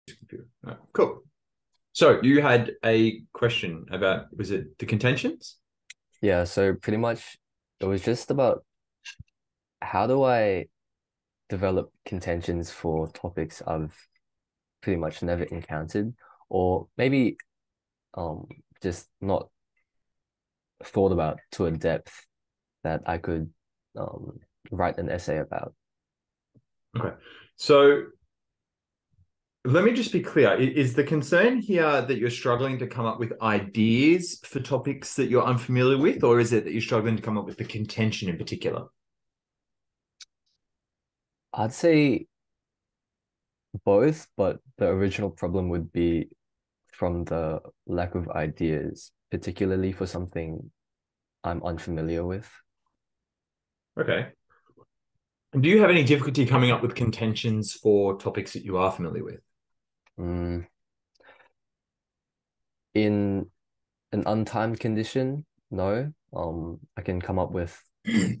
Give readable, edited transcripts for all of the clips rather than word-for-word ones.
computer. Right, cool. So you had a question about, was it the contentions? Yeah, so pretty much it was just about how do I develop contentions for topics I've pretty much never encountered, or maybe um just not thought about to a depth that I could um write an essay about. Okay. So let me just be clear. Is the concern here that you're struggling to come up with ideas for topics that you're unfamiliar with, or is it that you're struggling to come up with the contention in particular? I'd say both, but the original problem would be from the lack of ideas, particularly for something I'm unfamiliar with. Okay. Do you have any difficulty coming up with contentions for topics that you are familiar with? Mm, in an untimed condition, no. I can come up with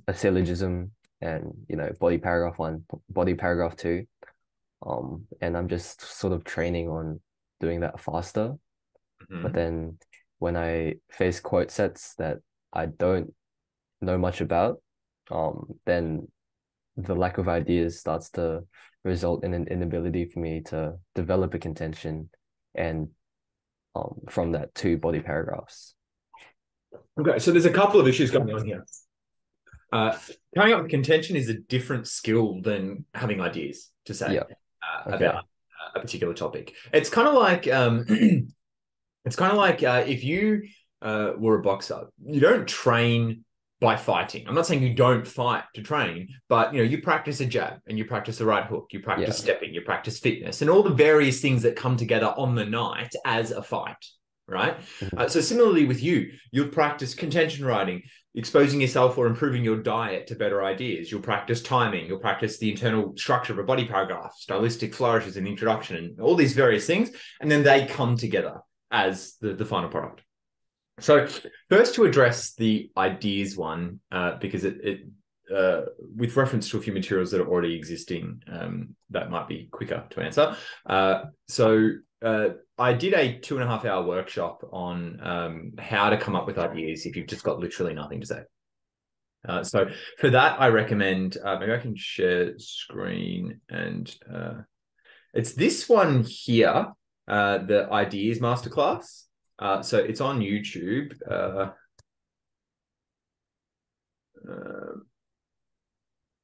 a syllogism and body paragraph one, body paragraph two. And I'm just sort of training on doing that faster. But Mhm. then when I face quote sets that I don't know much about, then the lack of ideas starts to result in an inability for me to develop a contention and from that two body paragraphs. Okay, so there's a couple of issues going on here. Uh, Coming up with contention is a different skill than having ideas to say Yeah. about Okay. a particular topic. It's kind of like if you were a boxer, you don't train by fighting. I'm not saying you don't fight to train, but you practice a jab and you practice the right hook, you practice Yeah. stepping, you practice fitness, and all the various things that come together on the night as a fight. Right. Mhm. So similarly with you, you'll practice contention writing, exposing yourself or improving your diet to better ideas. You'll practice timing. You'll practice the internal structure of a body paragraph, stylistic flourishes in the introduction, and all these various things, and then they come together as the final product. So first to address the ideas one, because with reference to a few materials that are already existing, that might be quicker to answer. I did a 2.5 hour workshop on how to come up with ideas if you've just got literally nothing to say. So for that, I recommend, maybe I can share screen and it's this one here, the ideas masterclass. So it's on YouTube. Uh,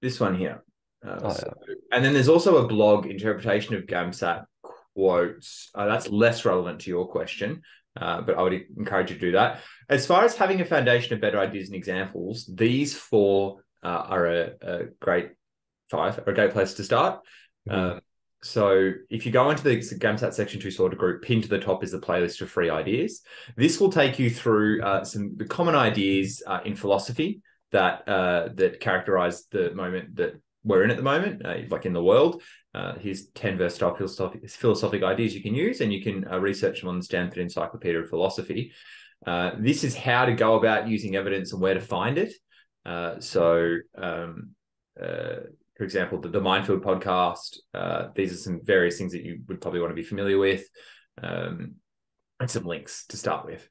this one here. Oh So, yeah. and then there's also a blog interpretation of gamsat quotes. That's less relevant to your question, but I would encourage you to do that. As far as having a foundation of better ideas and examples, these four are a great five, are a great place to start. Mhm. Um, so if you go into the gamsat section 2 sorter group, pinned to the top is the playlist of free ideas. This will take you through some the common ideas in philosophy that characterize the moment that we're in at the moment, like in the world. Here's 10 versatile philosophic ideas you can use, and you can research them on the Stanford Encyclopedia of Philosophy. This is how to go about using evidence and where to find it. Uh, so, um, uh, for example, the Minefield podcast. These are some various things that you would probably want to be familiar with, and some links to start with.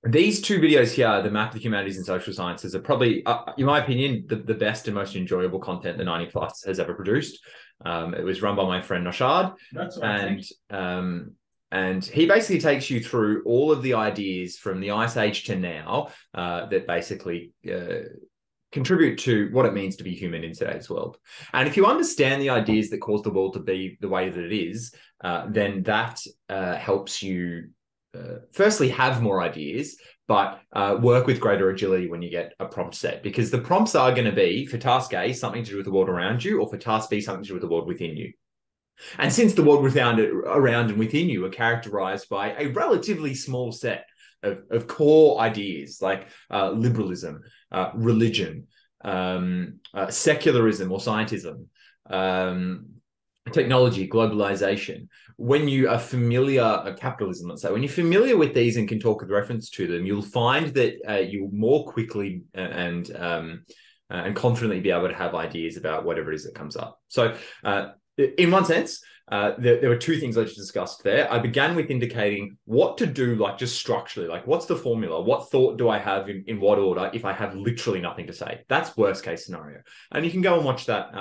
These two videos here, the Map of the Humanities and Social Sciences, are probably, in my opinion, the best and most enjoyable content the 90 Plus has ever produced. It was run by my friend Noshad, and and he basically takes you through all of the ideas from the Ice Age to now that basically contribute to what it means to be human in today's world. And if you understand the ideas that cause the world to be the way that it is, then that helps you firstly have more ideas, but work with greater agility when you get a prompt set, because the prompts are going to be for task A, something to do with the world around you, or for task B, something to do with the world within you. And since the world around and within you are characterized by a relatively small set of core ideas like liberalism, religion, secularism or scientism, um, technology, globalization. When you are familiar, capitalism, let's say, when you're familiar with these and can talk with reference to them, you'll find that you'll more quickly and confidently be able to have ideas about whatever it is that comes up. So, in one sense, there were two things I just discussed there. I began with indicating what to do, like just structurally, like what's the formula? What thought do I have in what order if I have literally nothing to say? That's worst case scenario. And you can go and watch that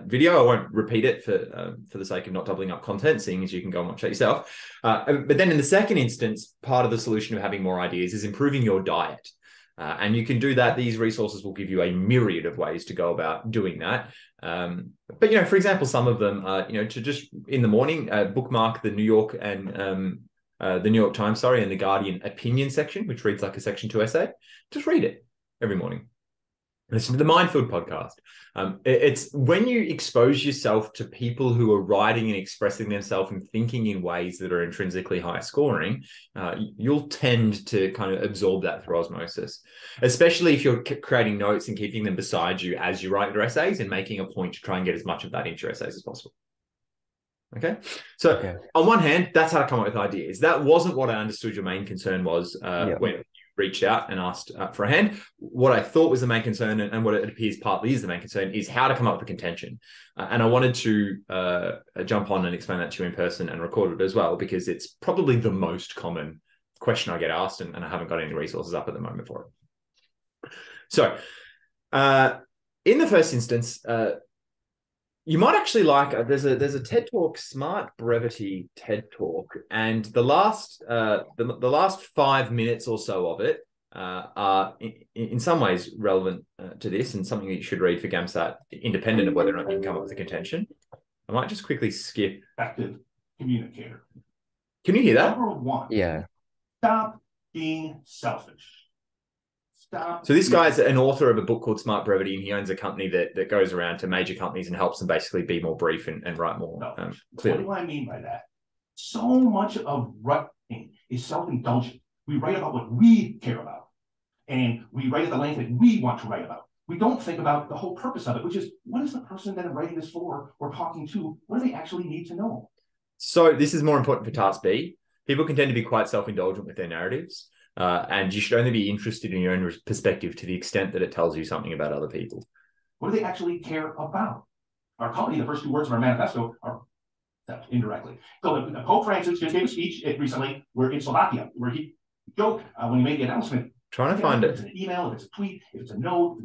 video. I won't repeat it for the sake of not doubling up content, seeing as you can go and watch that yourself. But then in the second instance, part of the solution of having more ideas is improving your diet. And you can do that. These resources will give you a myriad of ways to go about doing that. But, for example, some of them, to just in the morning, bookmark the New York Times, and the Guardian opinion section, which reads like a Section 2 essay. Just read it every morning. Listen to the Mindfield podcast. It's when you expose yourself to people who are writing and expressing themselves and thinking in ways that are intrinsically high scoring, you'll tend to kind of absorb that through osmosis, especially if you're creating notes and keeping them beside you as you write your essays and making a point to try and get as much of that into your essays as possible. Okay. So on one hand, that's how to come up with ideas. That wasn't what I understood your main concern was when reached out and asked for a hand. What I thought was the main concern, and what it appears partly is the main concern, is how to come up with a contention. And I wanted to jump on and explain that to you in person and record it as well, because it's probably the most common question I get asked, and I haven't got any resources up at the moment for it. So in the first instance, you might actually like, there's a TED Talk, Smart Brevity TED Talk, and the last 5 minutes or so of it are in some ways relevant to this, and something that you should read for GAMSAT, independent of whether or not you can come up with a contention. I might just quickly skip. Effective communicator. Can you hear that? Number one. Yeah. Stop being selfish. So this guy's an author of a book called Smart Brevity, and he owns a company that goes around to major companies and helps them basically be more brief and write more clearly. What do I mean by that? So much of writing is self-indulgent. We write about what we care about, and we write at the length that we want to write about. We don't think about the whole purpose of it, which is, what is the person that I'm writing this for or talking to? What do they actually need to know? So this is more important for task B. People can tend to be quite self-indulgent with their narratives. And you should only be interested in your own perspective to the extent that it tells you something about other people. What do they actually care about? Our company, the first two words of our manifesto are indirectly. So Pope Francis just gave a speech recently in Slovakia, where he joked when he made the announcement. Trying to find it. If it's an email, if it's a tweet, if it's a note,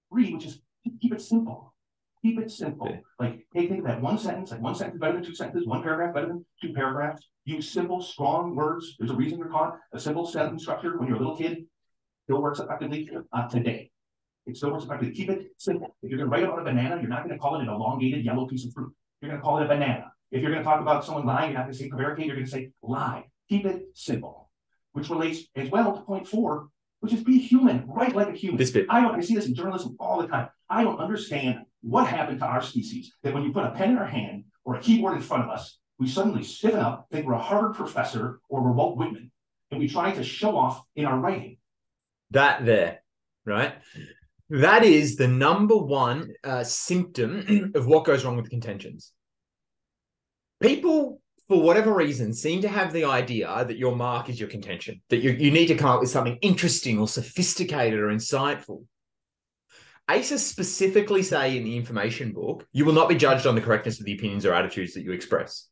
read, which is keep it simple. Keep it simple. Yeah. Like, hey, think of that one sentence is better than two sentences, one paragraph better than two paragraphs. Use simple, strong words. There's a reason you're taught a simple sentence structure when you're a little kid. Still works effectively today. It still works effectively. Keep it simple. If you're going to write about a banana, you're not going to call it an elongated yellow piece of fruit. You're going to call it a banana. If you're going to talk about someone lying, you're not going to say prevaricate. You're going to say lie. Keep it simple, which relates as well to point 4, which is be human. Write like a human. This bit. I see this in journalism all the time. I don't understand what happened to our species, that when you put a pen in our hand or a keyboard in front of us, we suddenly stiffen up, think we're a Harvard professor or we're Walt Whitman, and we try to show off in our writing. That there, right? That is the number one symptom of what goes wrong with contentions. People, for whatever reason, seem to have the idea that your mark is your contention, that you need to come up with something interesting or sophisticated or insightful. ACES specifically say in the information book, you will not be judged on the correctness of the opinions or attitudes that you express.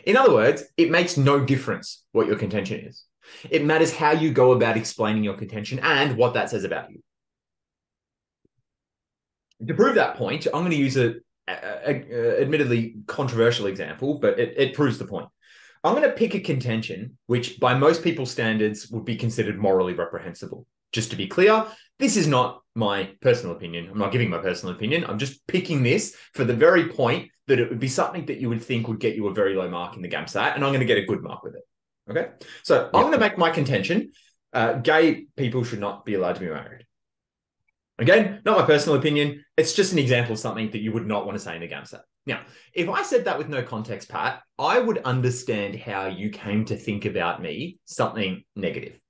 In other words, it makes no difference what your contention is. It matters how you go about explaining your contention and what that says about you. To prove that point, I'm going to use a admittedly controversial example, but it proves the point. I'm going to pick a contention which by most people's standards would be considered morally reprehensible. Just to be clear, this is not my personal opinion. I'm not giving my personal opinion. I'm just picking this for the very point that it would be something that you would think would get you a very low mark in the GAMSAT, and I'm going to get a good mark with it. Okay? So I'm going to make my contention. Gay people should not be allowed to be married. Again, not my personal opinion. It's just an example of something that you would not want to say in a GAMSAT. Now, if I said that with no context, Pat, I would understand how you came to think about me something negative.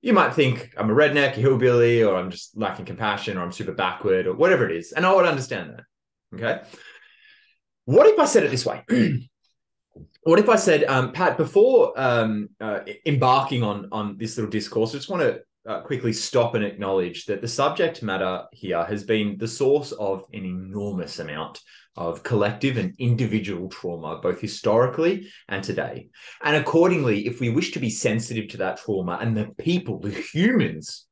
You might think I'm a redneck, a hillbilly, or I'm just lacking compassion, or I'm super backward, or whatever it is. And I would understand that. Okay. What if I said it this way? What if I said, Pat, before embarking on this little discourse, I just want to quickly stop and acknowledge that the subject matter here has been the source of an enormous amount of collective and individual trauma, both historically and today. And accordingly, if we wish to be sensitive to that trauma and the people, the humans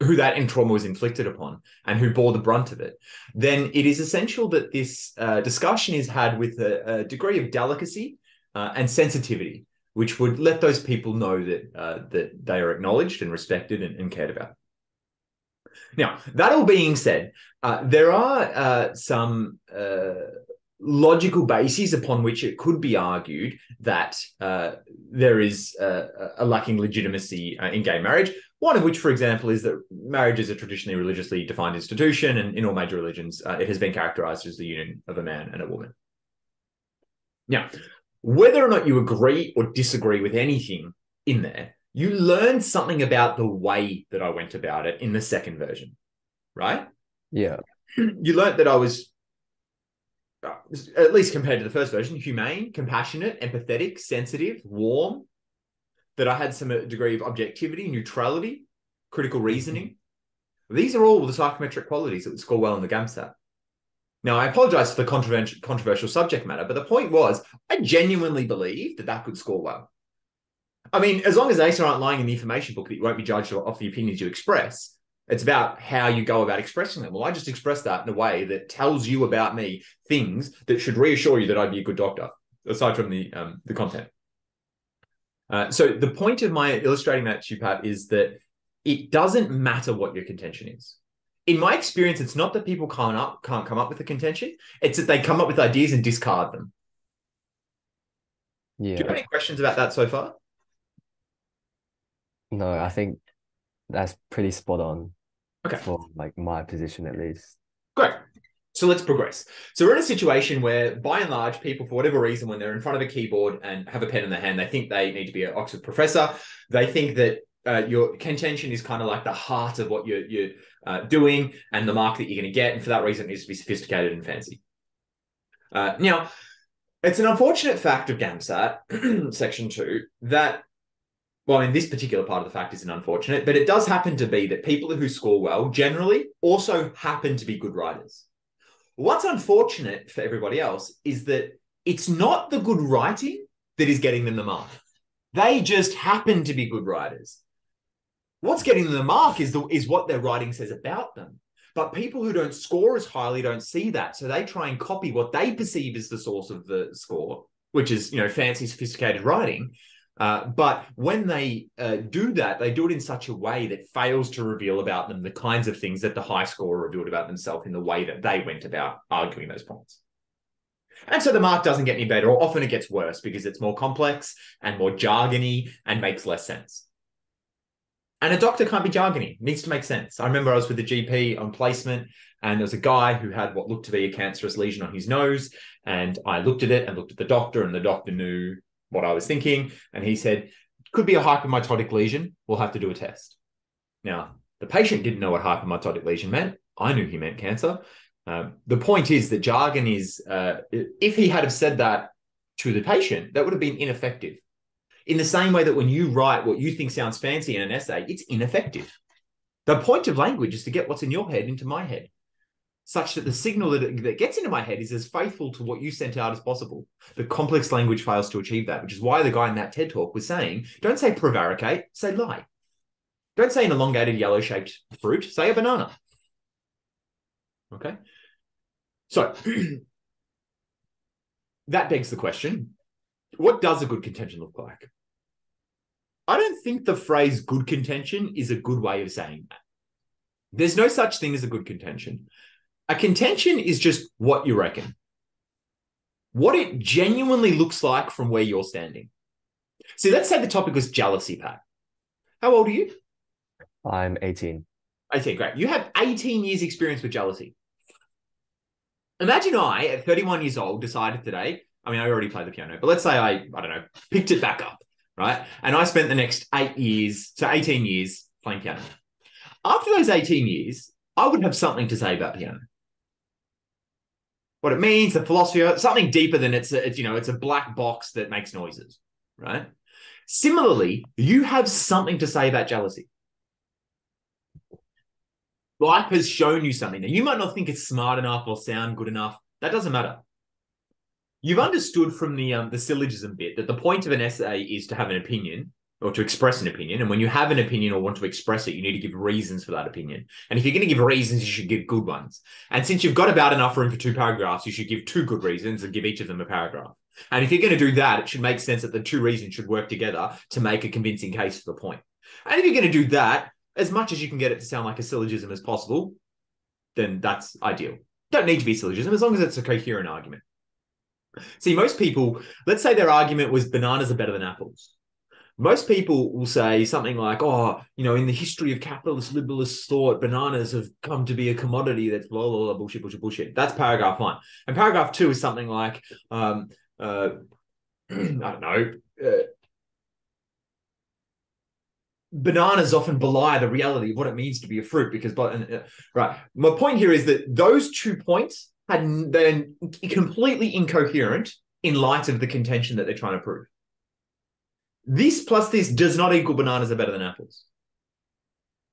who that trauma was inflicted upon and who bore the brunt of it, then it is essential that this discussion is had with a degree of delicacy and sensitivity, which would let those people know that they are acknowledged and respected and cared about. Now, that all being said, there are some logical bases upon which it could be argued that there is a lacking legitimacy in gay marriage. One of which, for example, is that marriage is a traditionally religiously defined institution, and in all major religions, it has been characterized as the union of a man and a woman. Now, whether or not you agree or disagree with anything in there, you learn something about the way that I went about it in the second version, right? Yeah. You learned that I was, at least compared to the first version, humane, compassionate, empathetic, sensitive, warm, that I had some degree of objectivity, neutrality, critical reasoning. These are all the psychometric qualities that would score well in the gamsat. Now, I apologize for the controversial subject matter, but the point was, I genuinely believed that that could score well. I mean, as long as ACE aren't lying in the information book that you won't be judged off the opinions you express, it's about how you go about expressing them. Well, I just expressed that in a way that tells you about me things that should reassure you that I'd be a good doctor, aside from the content. So the point of my illustrating that to you, Pat, is that it doesn't matter what your contention is. In my experience, it's not that people can't come up with a contention. It's that they come up with ideas and discard them. Yeah. Do you have any questions about that so far? No, I think that's pretty spot on. Okay. For like my position at least. Great. So let's progress. So we're in a situation where, by and large, people, for whatever reason, when they're in front of a keyboard and have a pen in their hand, they think they need to be an Oxford professor. They think that your contention is kind of like the heart of what you're doing and the mark that you're going to get. And for that reason, it needs to be sophisticated and fancy. Now, it's an unfortunate fact of GAMSAT, Section 2, that, well, in this particular part of the fact isn't unfortunate, but it does happen to be that people who score well generally also happen to be good writers. What's unfortunate for everybody else is that it's not the good writing that is getting them the mark. They just happen to be good writers. What's getting them the mark is what their writing says about them. But people who don't score as highly don't see that. So they try and copy what they perceive as the source of the score, which is, fancy, sophisticated writing. But when they do that, they do it in such a way that fails to reveal about them the kinds of things that the high scorer revealed about themselves in the way that they went about arguing those points. And so the mark doesn't get any better, or often it gets worse because it's more complex and more jargony and makes less sense. And a doctor can't be jargony. It needs to make sense. I remember I was with the GP on placement, and there was a guy who had what looked to be a cancerous lesion on his nose. And I looked at it and looked at the doctor, and the doctor knew what I was thinking. And he said, could be a hypermitotic lesion. We'll have to do a test. Now, the patient didn't know what hypermitotic lesion meant. I knew he meant cancer. The point is that jargon is, if he had have said that to the patient, that would have been ineffective. In the same way that when you write what you think sounds fancy in an essay, it's ineffective. The point of language is to get what's in your head into my head, such that the signal that gets into my head is as faithful to what you sent out as possible. The complex language fails to achieve that, which is why the guy in that TED Talk was saying, don't say prevaricate, say lie. Don't say an elongated yellow-shaped fruit, say a banana. Okay? So, that begs the question, what does a good contention look like? I don't think the phrase good contention is a good way of saying that. There's no such thing as a good contention. A contention is just what you reckon. What it genuinely looks like from where you're standing. See, let's say the topic was jealousy, Pat. How old are you? I'm 18. 18, great. You have 18 years experience with jealousy. Imagine I, at 31 years old, decided today, I already played the piano, but let's say I don't know, picked it back up, right? And I spent the next 18 years playing piano. After those 18 years, I would have something to say about piano. What it means, the philosophy, something deeper than it's a black box that makes noises, right? Similarly, you have something to say about jealousy. Life has shown you something. Now, you might not think it's smart enough or sound good enough. That doesn't matter. You've understood from the syllogism bit that the point of an essay is to have an opinion or to express an opinion. And when you have an opinion or want to express it, you need to give reasons for that opinion. And if you're going to give reasons, you should give good ones. And since you've got about enough room for 2 paragraphs, you should give 2 good reasons and give each of them a paragraph. And if you're going to do that, it should make sense that the 2 reasons should work together to make a convincing case for the point. And if you're going to do that, as much as you can get it to sound like a syllogism as possible, then that's ideal. Don't need to be a syllogism as long as it's a coherent argument. See, most people, let's say their argument was bananas are better than apples. Most people will say something like, oh, in the history of capitalist liberalist thought, bananas have come to be a commodity that's blah, blah, blah, bullshit, bullshit, bullshit. That's paragraph 1. And paragraph 2 is something like, I don't know, bananas often belie the reality of what it means to be a fruit because, right. My point here is that those 2 points had been completely incoherent in light of the contention that they're trying to prove. This plus this does not equal bananas are better than apples.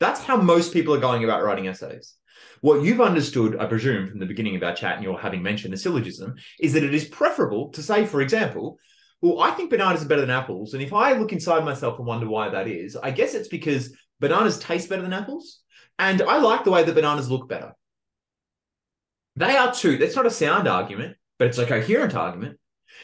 That's how most people are going about writing essays. What you've understood, I presume, from the beginning of our chat, and you're having mentioned the syllogism, is that it is preferable to say, for example, well, I think bananas are better than apples. And if I look inside myself and wonder why that is, I guess it's because bananas taste better than apples. And I like the way that bananas look better. They are too. That's not a sound argument, but it's a coherent argument.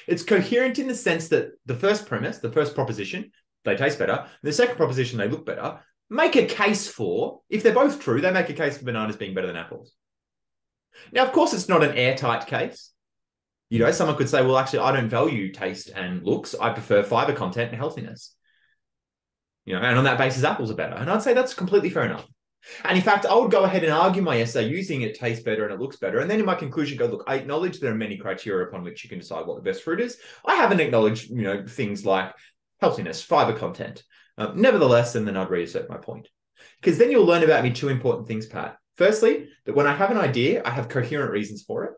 It's coherent in the sense that the first premise, the first proposition, they taste better. The second proposition, they look better. Make a case for, if they're both true, they make a case for bananas being better than apples. Now, of course, it's not an airtight case. Someone could say, well, actually, I don't value taste and looks. I prefer fiber content and healthiness. And on that basis, apples are better. And I'd say that's completely fair enough. And in fact, I would go ahead and argue my essay using it tastes better and it looks better. And then in my conclusion, go, look, I acknowledge there are many criteria upon which you can decide what the best fruit is. I haven't acknowledged, things like healthiness, fiber content. Nevertheless, and then I'd reassert my point. Because then you'll learn about me 2 important things, Pat. Firstly, that when I have an idea, I have coherent reasons for it.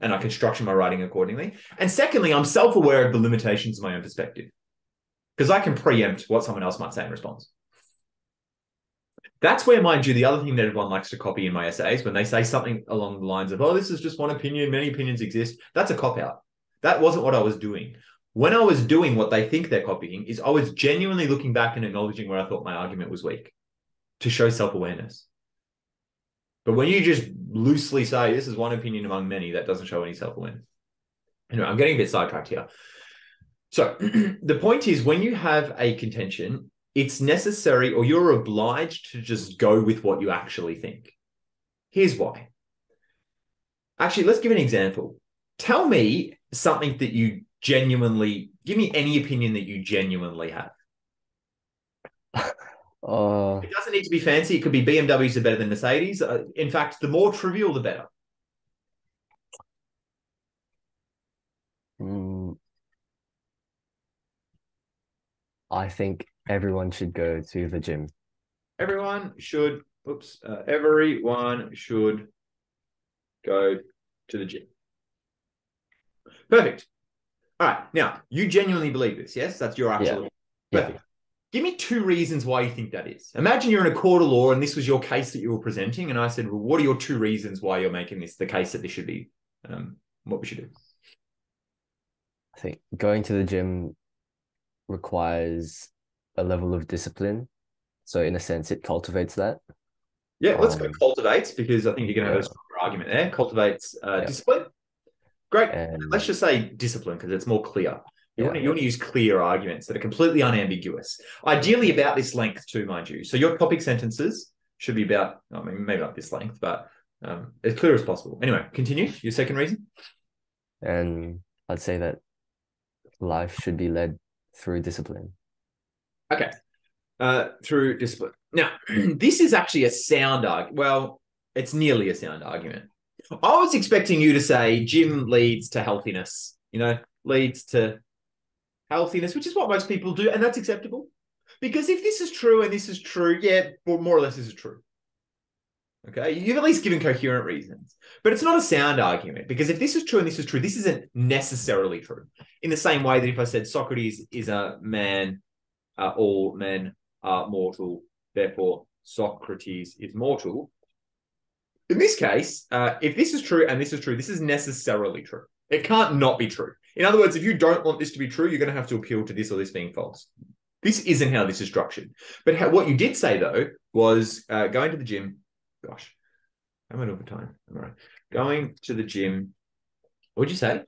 And I can structure my writing accordingly. And secondly, I'm self-aware of the limitations of my own perspective. Because I can preempt what someone else might say in response. That's where, mind you, the other thing that everyone likes to copy in my essays, when they say something along the lines of, oh, this is just one opinion, many opinions exist, that's a cop-out. That wasn't what I was doing. When I was doing what they think they're copying is I was genuinely looking back and acknowledging where I thought my argument was weak to show self-awareness. But when you just loosely say, this is one opinion among many, that doesn't show any self-awareness. Anyway, I'm getting a bit sidetracked here. So the point is, when you have a contention, it's necessary or you're obliged to just go with what you actually think. Here's why. Actually, let's give an example. Tell me something that you genuinely, give me any opinion that you genuinely have. It doesn't need to be fancy. It could be BMWs are better than Mercedes. In fact, the more trivial, the better. I think everyone should go to the gym. Everyone should go to the gym. Perfect. All right. Now, you genuinely believe this, yes? That's your actual... Yeah. Perfect. Give me 2 reasons why you think that is. Imagine you're in a court of law and this was your case that you were presenting. And I said, well, what are your 2 reasons why you're making this the case that this should be what we should do? I think going to the gym requires a level of discipline. So in a sense, it cultivates that. Yeah, let's go cultivates, because I think you're going to have a stronger argument there. Cultivates discipline. Great. And let's just say discipline because it's more clear. You want to use clear arguments that are completely unambiguous. Ideally about this length too, mind you. So your topic sentences should be about, I mean, maybe not this length, but as clear as possible. Anyway, continue. Your second reason? And I'd say that life should be led through discipline. Okay. Through discipline. Now, this is actually a sound argument. Well, it's nearly a sound argument. I was expecting you to say gym leads to healthiness, leads to healthiness, which is what most people do, and that's acceptable. Because if this is true and this is true, yeah, well, more or less this is true. Okay, you've at least given coherent reasons. But it's not a sound argument, because if this is true and this is true, this isn't necessarily true. In the same way that if I said Socrates is a man, all men are mortal, therefore Socrates is mortal. In this case, if this is true and this is true, this is necessarily true. It can't not be true. In other words, if you don't want this to be true, you're going to have to appeal to this or this being false. This isn't how this is structured. But what you did say, though, was going to the gym. Gosh, how am I doing for time? All right. Going to the gym. What did you say?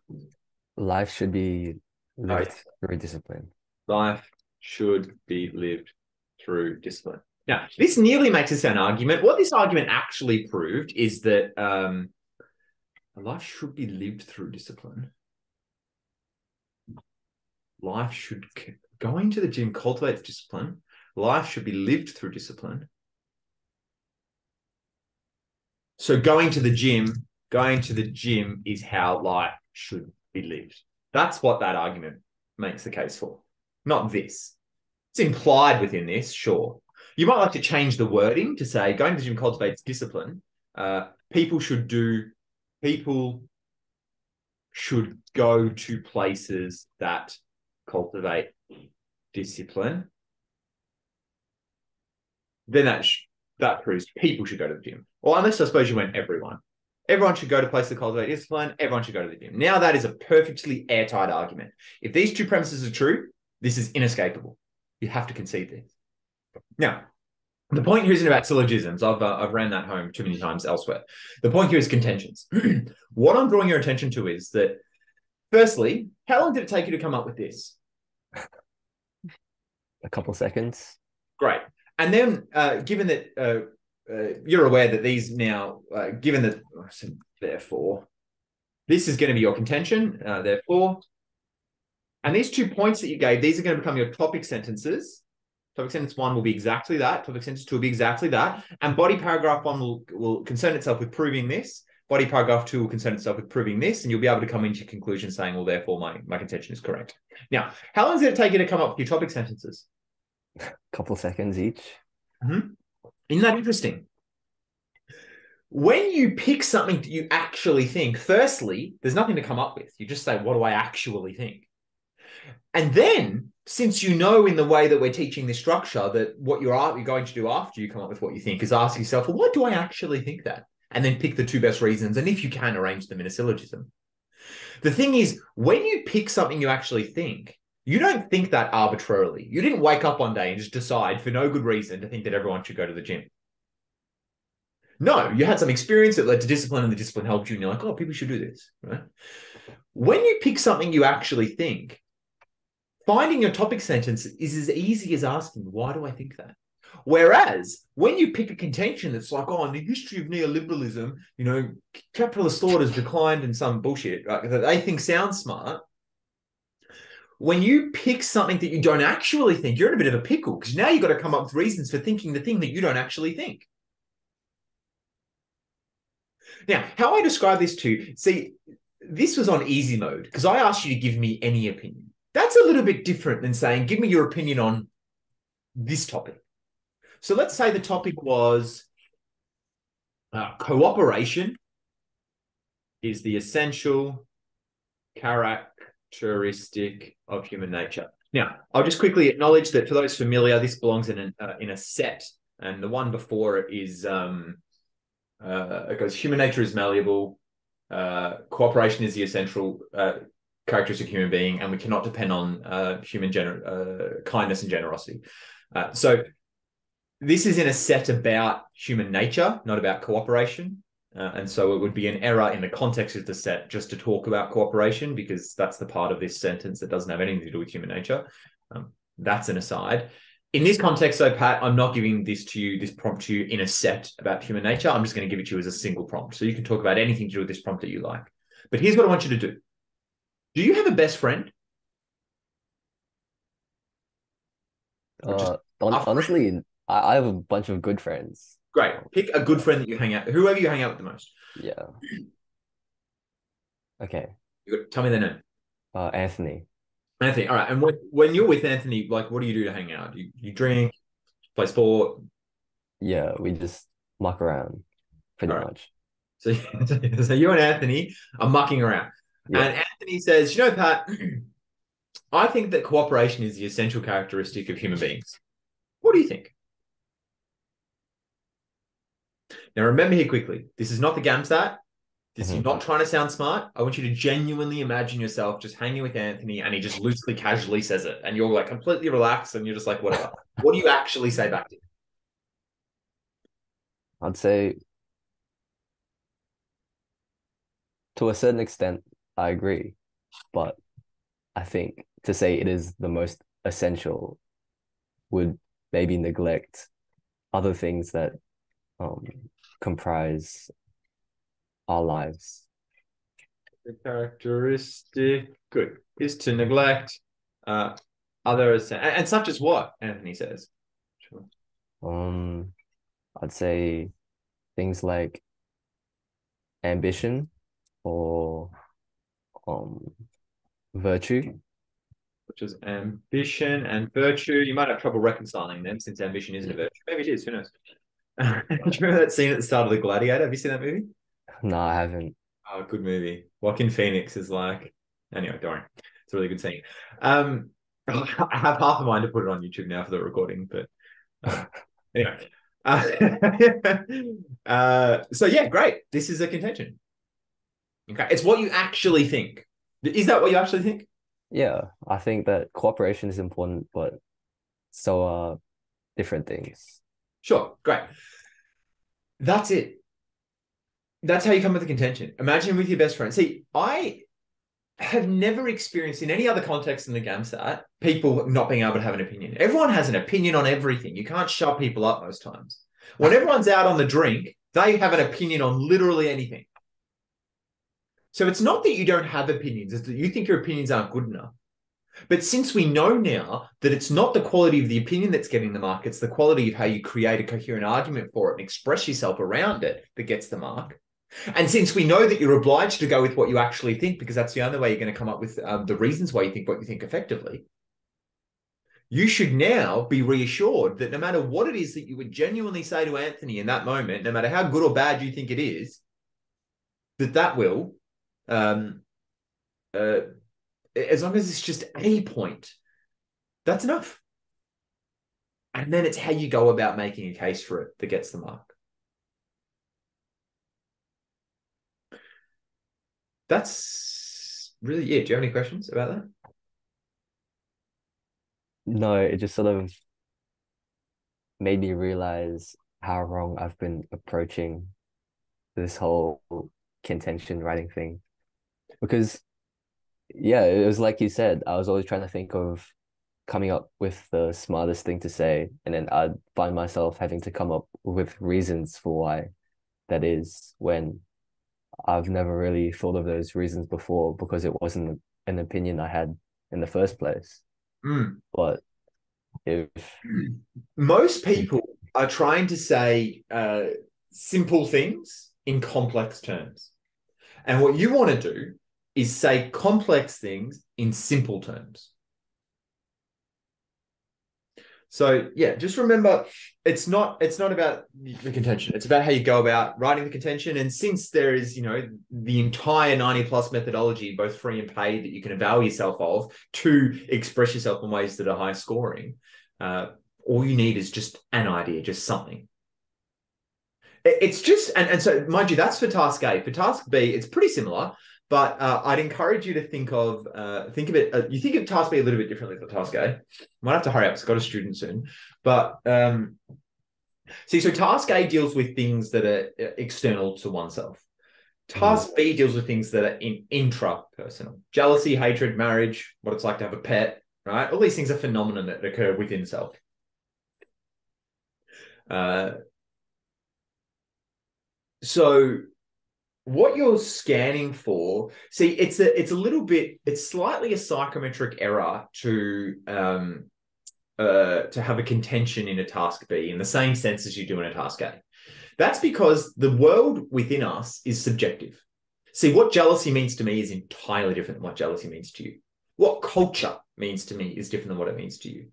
Life should be lived through discipline. Life should be lived through discipline. Now, this nearly makes us an argument. What this argument actually proved is that life should be lived through discipline. Life should, going to the gym cultivates discipline. Life should be lived through discipline. So going to the gym is how life should be lived. That's what that argument makes the case for. Not this. It's implied within this, sure. You might like to change the wording to say going to the gym cultivates discipline. People should go to places that cultivate discipline. Then that proves people should go to the gym. Or unless I suppose you went everyone. Everyone should go to places that cultivate discipline. Everyone should go to the gym. Now that is a perfectly airtight argument. If these two premises are true, this is inescapable. You have to concede this. Now, the point here isn't about syllogisms. I've ran that home too many times elsewhere. The point here is contentions. What I'm drawing your attention to is that, firstly, how long did it take you to come up with this? A couple seconds. Great. And then, given that you're aware that these now, given that, therefore, this is going to be your contention, therefore, and these 2 points that you gave, these are going to become your topic sentences. Topic sentence 1 will be exactly that. Topic sentence 2 will be exactly that. And body paragraph 1 will concern itself with proving this. Body paragraph 2 will concern itself with proving this. And you'll be able to come into your conclusion saying, well, therefore, my contention is correct. Now, how long does it take you to come up with your topic sentences? A couple seconds each. Mm-hmm. Isn't that interesting? When you pick something that you actually think, firstly, there's nothing to come up with. You just say, what do I actually think? And then, since you know in the way that we're teaching this structure that what you're going to do after you come up with what you think is ask yourself, well, what do I actually think that? And then pick the 2 best reasons. And if you can, arrange them in a syllogism. The thing is, when you pick something you actually think, you don't think that arbitrarily. You didn't wake up one day and just decide for no good reason to think that everyone should go to the gym. No, you had some experience that led to discipline and the discipline helped you. And you're like, oh, people should do this, right? When you pick something you actually think, finding your topic sentence is as easy as asking, why do I think that? Whereas when you pick a contention that's like, oh, in the history of neoliberalism, capitalist thought has declined in some bullshit, right, that they think sounds smart. When you pick something that you don't actually think, you're in a bit of a pickle because now you've got to come up with reasons for thinking the thing that you don't actually think. Now, how I describe this to, see, this was on easy mode because I asked you to give me any opinion. That's a little bit different than saying, give me your opinion on this topic. So let's say the topic was cooperation is the essential characteristic of human nature. Now, I'll just quickly acknowledge that for those familiar, this belongs in a set. And the one before it is, it goes, human nature is malleable. Cooperation is the essential characteristic of human being, and we cannot depend on human kindness and generosity. So this is in a set about human nature, not about cooperation. And so it would be an error in the context of the set just to talk about cooperation, because that's the part of this sentence that doesn't have anything to do with human nature. That's an aside. In this context, though, Pat, I'm not giving this prompt to you in a set about human nature. I'm just going to give it to you as a single prompt. So you can talk about anything to do with this prompt that you like. But here's what I want you to do. Do you have a best friend? Honestly, I have a bunch of good friends. Great. Pick a good friend that you hang out, whoever you hang out with the most. Yeah. Okay. Tell me their name. Anthony. Anthony. All right. And when you're with Anthony, like, what do you do to hang out? You drink, play sport? Yeah, we just muck around pretty much. So you and Anthony are mucking around. Yeah. And Anthony says, Pat, I think that cooperation is the essential characteristic of human beings. What do you think? Now, remember here quickly, this is not the gamsat. You're not trying to sound smart. I want you to genuinely imagine yourself just hanging with Anthony and he just loosely, casually says it. And you're like completely relaxed and you're just like, whatever. What do you actually say back to him? I'd say to a certain extent, I agree. But I think to say it is the most essential would maybe neglect other things that comprise our lives. The characteristic good is to neglect others, and such as what Anthony says. Sure. I'd say things like ambition or virtue. Which is ambition and virtue. You might have trouble reconciling them since ambition isn't a virtue. Maybe it is. Who knows? Do you remember that scene at the start of The Gladiator? Have you seen that movie? No, I haven't. Oh, good movie. Joaquin Phoenix is like, anyway, don't worry. It's a really good scene. I have half a mind to put it on YouTube now for the recording, but anyway. So yeah, great. This is a contention. Okay, it's what you actually think. Is that what you actually think? Yeah, I think that cooperation is important, but so are different things. Sure, great. That's it. That's how you come with a contention. Imagine with your best friend. See, I have never experienced in any other context than the gamsat people not being able to have an opinion. Everyone has an opinion on everything. You can't shut people up most times. When everyone's out on the drink, they have an opinion on literally anything. So it's not that you don't have opinions, it's that you think your opinions aren't good enough. But since we know now that it's not the quality of the opinion that's getting the mark, it's the quality of how you create a coherent argument for it and express yourself around it that gets the mark. And since we know that you're obliged to go with what you actually think, because that's the only way you're going to come up with the reasons why you think what you think effectively, you should now be reassured that no matter what it is that you would genuinely say to Anthony in that moment, no matter how good or bad you think it is, that will, as long as it's just a point, that's enough. And then it's how you go about making a case for it that gets the mark. That's really it. Do you have any questions about that? No, it just sort of made me realize how wrong I've been approaching this whole contention writing thing. Because, yeah, it was like you said, I was always trying to think of coming up with the smartest thing to say, and then I'd find myself having to come up with reasons for why that is, when I've never really thought of those reasons before because it wasn't an opinion I had in the first place. But if most people are trying to say simple things in complex terms, and what you want to do is say complex things in simple terms. So yeah, just remember, it's not about the contention. It's about how you go about writing the contention. And since there is, the entire 90+ methodology, both free and paid, that you can avail yourself of to express yourself in ways that are high scoring, all you need is just an idea, just something. It's just, and so mind you, that's for task A. For task B, it's pretty similar. But I'd encourage you to think of it. You think of task B a little bit differently than task A. Might have to hurry up. I've got a student soon. But see, so task A deals with things that are external to oneself. Task B deals with things that are intrapersonal: jealousy, hatred, marriage, what it's like to have a pet. Right? All these things are phenomena that occur within self. So what you're scanning for, see, it's slightly a psychometric error to have a contention in a task B in the same sense as you do in a task A. That's because the world within us is subjective. See, what jealousy means to me is entirely different than what jealousy means to you. What culture means to me is different than what it means to you.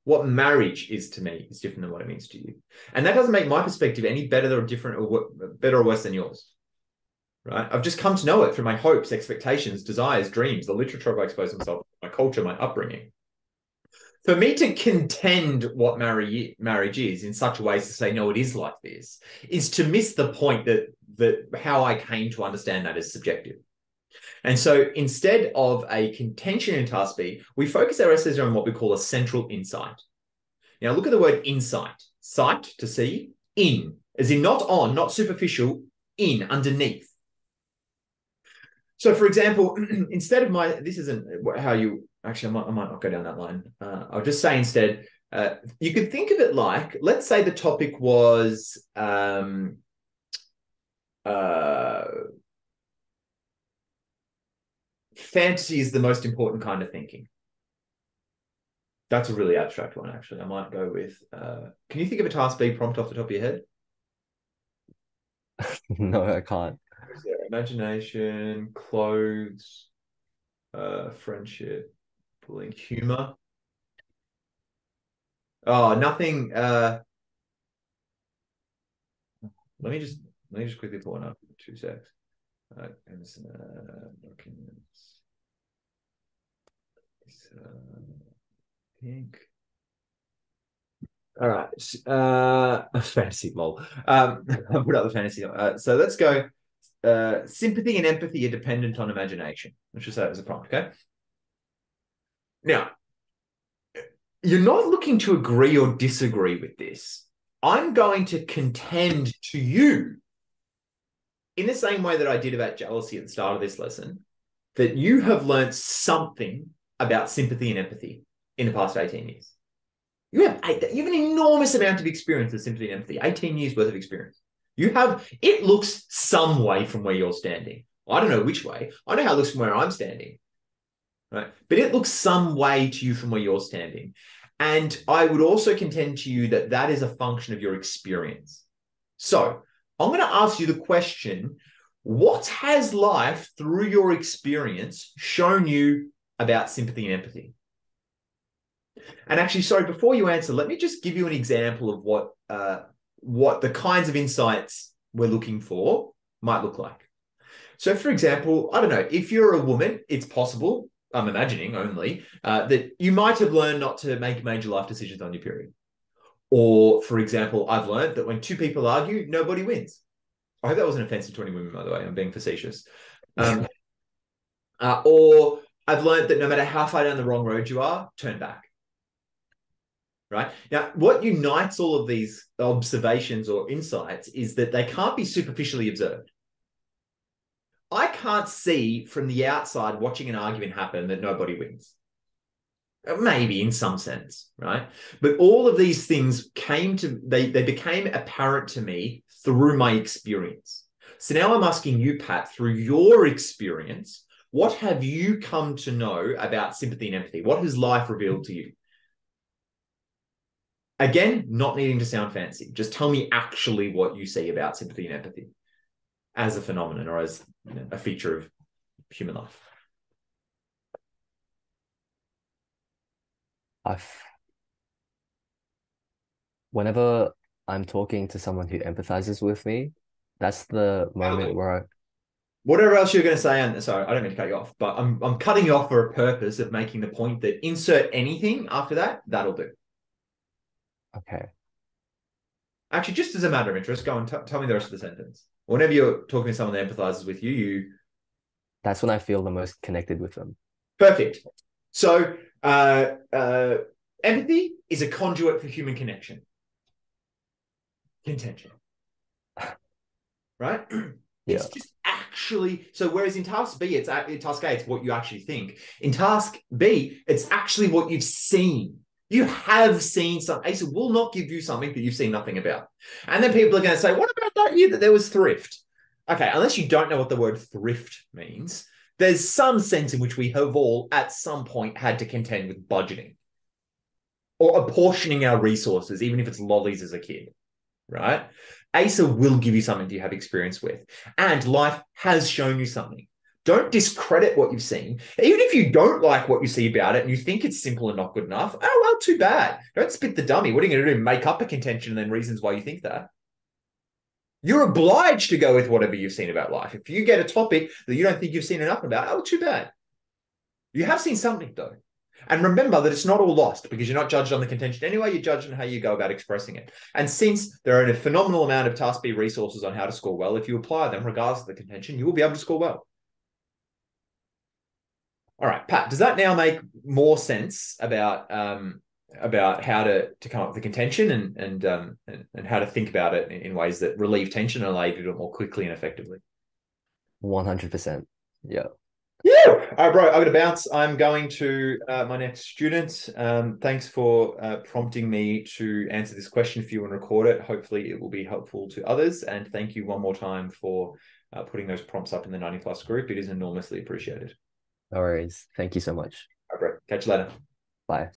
What marriage is to me is different than what it means to you. And that doesn't make my perspective any better or different or better or worse than yours. Right? I've just come to know it through my hopes, expectations, desires, dreams, the literature I've exposed myself, my culture, my upbringing. For me to contend what marriage is in such a way as to say, no, it is like this, is to miss the point that how I came to understand that as subjective. And so instead of a contention in task B, we focus our essays on what we call a central insight. Now look at the word insight. Sight, to see, in, as in not on, not superficial, in, underneath. So for example, instead of this isn't how you, actually I might not go down that line. I'll just say instead, you could think of it like, let's say the topic was fantasy is the most important kind of thinking. That's a really abstract one, actually. I might go with, can you think of a task B prompt off the top of your head? No, I can't. Is there imagination, clothes, friendship, pulling, humor? Oh, nothing. Let me just quickly pull one up. 2 secs. Documents. Pink. All right. Fantasy, lol. Put up the fantasy. So let's go. Sympathy and empathy are dependent on imagination. Let's just say that as a prompt, okay? Now, you're not looking to agree or disagree with this. I'm going to contend to you, in the same way that I did about jealousy at the start of this lesson, that you have learned something about sympathy and empathy in the past 18 years. You have an enormous amount of experience with sympathy and empathy, 18 years worth of experience. It looks some way from where you're standing. I don't know which way. I know how it looks from where I'm standing, right? But it looks some way to you from where you're standing. And I would also contend to you that that is a function of your experience. So I'm going to ask you the question, what has life through your experience shown you about sympathy and empathy? And actually, sorry, before you answer, let me just give you an example of what the kinds of insights we're looking for might look like. So for example, I don't know, if you're a woman, it's possible, I'm imagining only, that you might have learned not to make major life decisions on your period. Or for example, I've learned that when 2 people argue, nobody wins. I hope that wasn't offensive to any women, by the way. I'm being facetious. Or I've learned that no matter how far down the wrong road you are, turn back. Right? Now, what unites all of these observations or insights is that they can't be superficially observed. I can't see from the outside watching an argument happen that nobody wins. Maybe in some sense, right? But all of these things they became apparent to me through my experience. So now I'm asking you, Pat, through your experience, what have you come to know about sympathy and empathy? What has life revealed to you? Again, not needing to sound fancy. Just tell me actually what you see about sympathy and empathy as a phenomenon or as a feature of human life. Whenever I'm talking to someone who empathizes with me, that's the moment where Whatever else you're going to say, and sorry, I don't mean to cut you off, but I'm cutting you off for a purpose of making the point that insert anything after that, that'll do. Okay. Actually, just as a matter of interest, go and tell me the rest of the sentence. Whenever you're talking to someone that empathizes with you, that's when I feel the most connected with them. Perfect. So empathy is a conduit for human connection. Contention. Right? Yeah. It's just actually, so whereas in task B, in task A, it's what you actually think. In task B, it's actually what you've seen. You have seen something. ASA will not give you something that you've seen nothing about. And then people are going to say, what about that year that there was thrift? Okay, unless you don't know what the word thrift means, there's some sense in which we have all at some point had to contend with budgeting or apportioning our resources, even if it's lollies as a kid, right? ASA will give you something you have experience with. And life has shown you something. Don't discredit what you've seen. Even if you don't like what you see about it and you think it's simple and not good enough, oh, well, too bad. Don't spit the dummy. What are you going to do? Make up a contention and then reasons why you think that? You're obliged to go with whatever you've seen about life. If you get a topic that you don't think you've seen enough about, oh, too bad. You have seen something, though. And remember that it's not all lost because you're not judged on the contention anyway, you're judged on how you go about expressing it. And since there are a phenomenal amount of Task B resources on how to score well, if you apply them regardless of the contention, you will be able to score well. All right, Pat, does that now make more sense about how to come up with the contention and how to think about it in ways that relieve tension and allow you to do it more quickly and effectively? 100%. Yeah. Yeah. All right, bro, I'm going to bounce. I'm going to my next student. Thanks for prompting me to answer this question for you and record it. Hopefully it will be helpful to others. And thank you one more time for putting those prompts up in the 90+ group. It is enormously appreciated. No worries. Thank you so much. All right, bro. Catch you later. Bye.